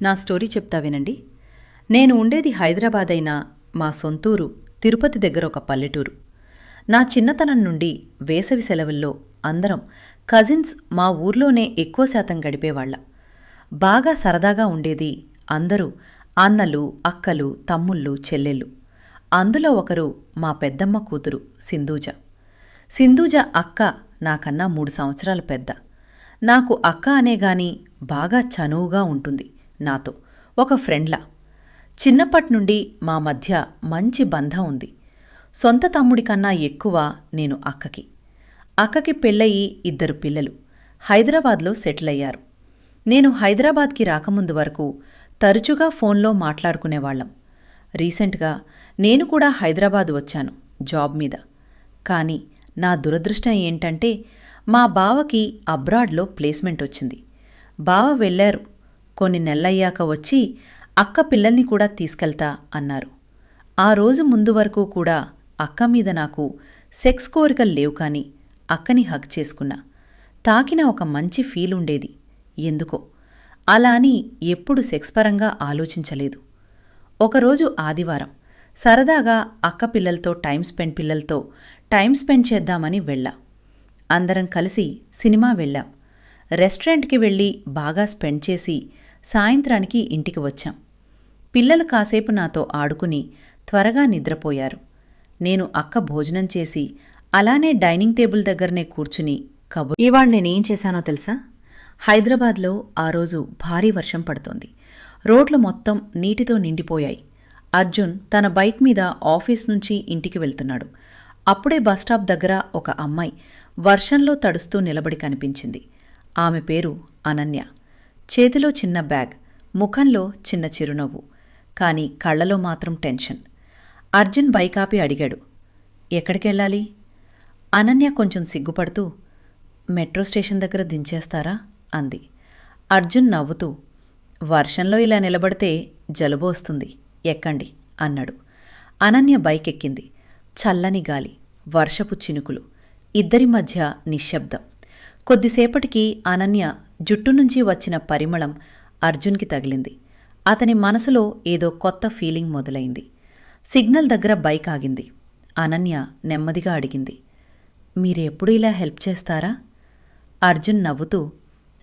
నా స్టోరీ చెప్తా వినండి. నేను ఉండేది హైదరాబాద్ అయినా మా సొంతూరు తిరుపతి దగ్గర ఒక పల్లెటూరు. నా చిన్నతనం నుండి వేసవి సెలవుల్లో అందరం కజిన్స్ మా ఊర్లోనే ఎక్కువ శాతం గడిపేవాళ్లం. బాగా సరదాగా ఉండేది. అందరూ అన్నలు, అక్కలు, తమ్ముళ్ళు, చెల్లెళ్ళు. అందులో ఒకరు మా పెద్దమ్మ కూతురు సింధూజ. సింధూజ అక్క నాకన్నా 3 సంవత్సరాలు పెద్ద. నాకు అక్క అనేగాని బాగా చనువుగా ఉంటుంది నాతో, ఒక ఫ్రెండ్లా. చిన్నప్పట్నుండి మా మధ్య మంచి బంధం ఉంది. సొంత తమ్ముడి కన్నా ఎక్కువ నేను అక్కకి. అక్కకి పెళ్ళయి 2 పిల్లలు హైదరాబాద్లో సెటిల్ అయ్యారు. నేను హైదరాబాద్కి రాకముందు వరకు తరచుగా ఫోన్లో మాట్లాడుకునేవాళ్లం. రీసెంట్గా నేను కూడా హైదరాబాద్ వచ్చాను జాబ్ మీద. కానీ నా దురదృష్టం ఏంటంటే మా బావకి అబ్రాడ్లో ప్లేస్మెంట్ వచ్చింది. బావ వెళ్లారు. కొన్ని నెలలయ్యాక వచ్చి అక్క పిల్లల్ని కూడా తీసుకెళ్తా అన్నారు. ఆ రోజు ముందు వరకు కూడా అక్క మీద నాకు సెక్స్ కోరికలు లేవు. కానీ అక్కని హగ్ చేసుకున్నా. తాకిన ఒక మంచి ఫీల్ ఉండేది. ఎందుకో అలా అని ఎప్పుడు సెక్స్ పరంగా ఆలోచించలేదు. ఒకరోజు ఆదివారం సరదాగా అక్క పిల్లలతో టైం స్పెండ్ చేద్దామని వెళ్ళా. అందరం కలిసి సినిమా వెళ్ళాం. రెస్టారెంట్కి వెళ్ళి బాగా స్పెండ్ చేసి సాయంత్రానికి ఇంటికి వచ్చాం. పిల్లలు కాసేపు నాతో ఆడుకుని త్వరగా నిద్రపోయారు. నేను అక్క భోజనం చేసి అలానే డైనింగ్ టేబుల్ దగ్గరనే కూర్చుని ఇవాళ నేనేం చేశానో తెలుసా? హైదరాబాద్లో ఆ రోజు భారీ వర్షం పడుతోంది. రోడ్లు మొత్తం నీటితో నిండిపోయాయి. అర్జున్ తన బైక్ మీద ఆఫీస్ నుంచి ఇంటికి వెళ్తున్నాడు. అప్పుడే బస్టాప్ దగ్గర ఒక అమ్మాయి వర్షంలో తడుస్తూ నిలబడి కనిపించింది. ఆమె పేరు అనన్య. చేతిలో చిన్న బ్యాగ్, ముఖంలో చిన్న చిరునవ్వు, కానీ కళ్లలో మాత్రం టెన్షన్. అర్జున్ బైక్ ఆపి అడిగాడు, ఎక్కడికెళ్ళాలి? అనన్య కొంచెం సిగ్గుపడుతూ, మెట్రో స్టేషన్ దగ్గర దించేస్తారా అంది. అర్జున్ నవ్వుతూ, వర్షంలో ఇలా నిలబడితే జలుబు వస్తుంది, ఎక్కండి అన్నాడు. అనన్య బైక్ ఎక్కింది. చల్లని గాలి, వర్షపు చినుకులు, ఇద్దరి మధ్య నిశ్శబ్దం. కొద్దిసేపటికి అనన్య జుట్టు నుంచి వచ్చిన పరిమళం అర్జున్కి తగిలింది. అతని మనసులో ఏదో కొత్త ఫీలింగ్ మొదలైంది. సిగ్నల్ దగ్గర బైక్ ఆగింది. అనన్య నెమ్మదిగా అడిగింది, మీరెప్పుడు ఇలా హెల్ప్ చేస్తారా? అర్జున్ నవ్వుతూ,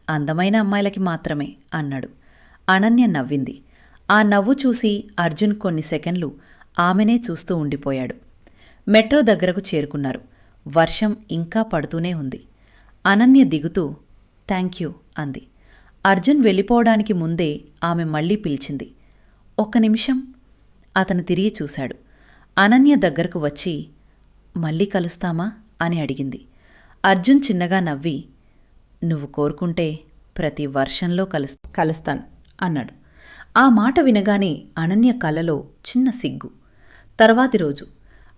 అందమైన అమ్మాయిలకి మాత్రమే అన్నాడు. అనన్య నవ్వింది. ఆ నవ్వు చూసి అర్జున్ కొన్ని సెకండ్లు ఆమెనే చూస్తూ ఉండిపోయాడు. మెట్రో దగ్గరకు చేరుకున్నారు. వర్షం ఇంకా పడుతూనే ఉంది. అనన్య దిగుతూ, థ్యాంక్యూ అంది. అర్జున్ వెళ్ళిపోవడానికి ముందే ఆమె మళ్లీ పిలిచింది, ఒక్క నిమిషం. అతను తిరిగి చూశాడు. అనన్య దగ్గరకు వచ్చి, మళ్ళీ కలుస్తామా అని అడిగింది. అర్జున్ చిన్నగా నవ్వి, నువ్వు కోరుకుంటే ప్రతి వర్షంలో కలుస్తాను అన్నాడు. ఆ మాట వినగానే అనన్య కళ్ళలో చిన్న సిగ్గు. తర్వాతి రోజు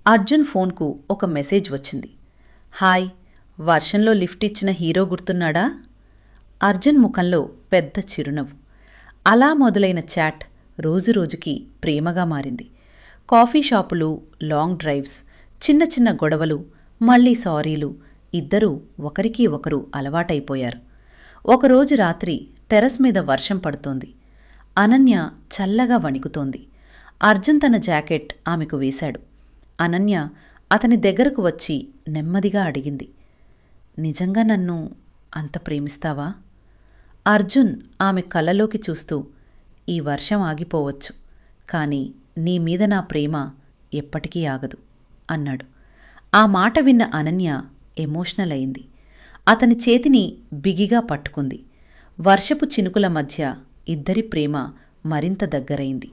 అర్జున్ ఫోన్కు ఒక మెసేజ్ వచ్చింది. హాయ్, వర్షంలో లిఫ్ట్ ఇచ్చిన హీరో గుర్తున్నాడా? అర్జున్ ముఖంలో పెద్ద చిరునవ్వు. అలా మొదలైన చాట్ రోజురోజుకి ప్రేమగా మారింది. కాఫీ షాపులు, లాంగ్ డ్రైవ్స్, చిన్న చిన్న గొడవలు, మళ్లీ సారీలు, ఇద్దరూ ఒకరికి ఒకరు అలవాటైపోయారు. ఒకరోజు రాత్రి టెర్రస్ మీద వర్షం పడుతోంది. అనన్య చల్లగా వణికుతోంది. అర్జున్ తన జాకెట్ ఆమెకు వేశాడు. అనన్య అతని దగ్గరకు వచ్చి నెమ్మదిగా అడిగింది, నిజంగా నన్ను అంత ప్రేమిస్తావా? అర్జున్ ఆమె కళ్ళలోకి చూస్తూ, ఈ వర్షం ఆగిపోవచ్చు, కానీ నీ మీద నా ప్రేమ ఎప్పటికీ ఆగదు అన్నాడు. ఆ మాట విన్న అనన్య ఎమోషనల్ అయింది. అతని చేతిని బిగిగా పట్టుకుంది. వర్షపు చినుకుల మధ్య ఇద్దరి ప్రేమ మరింత దగ్గరైంది.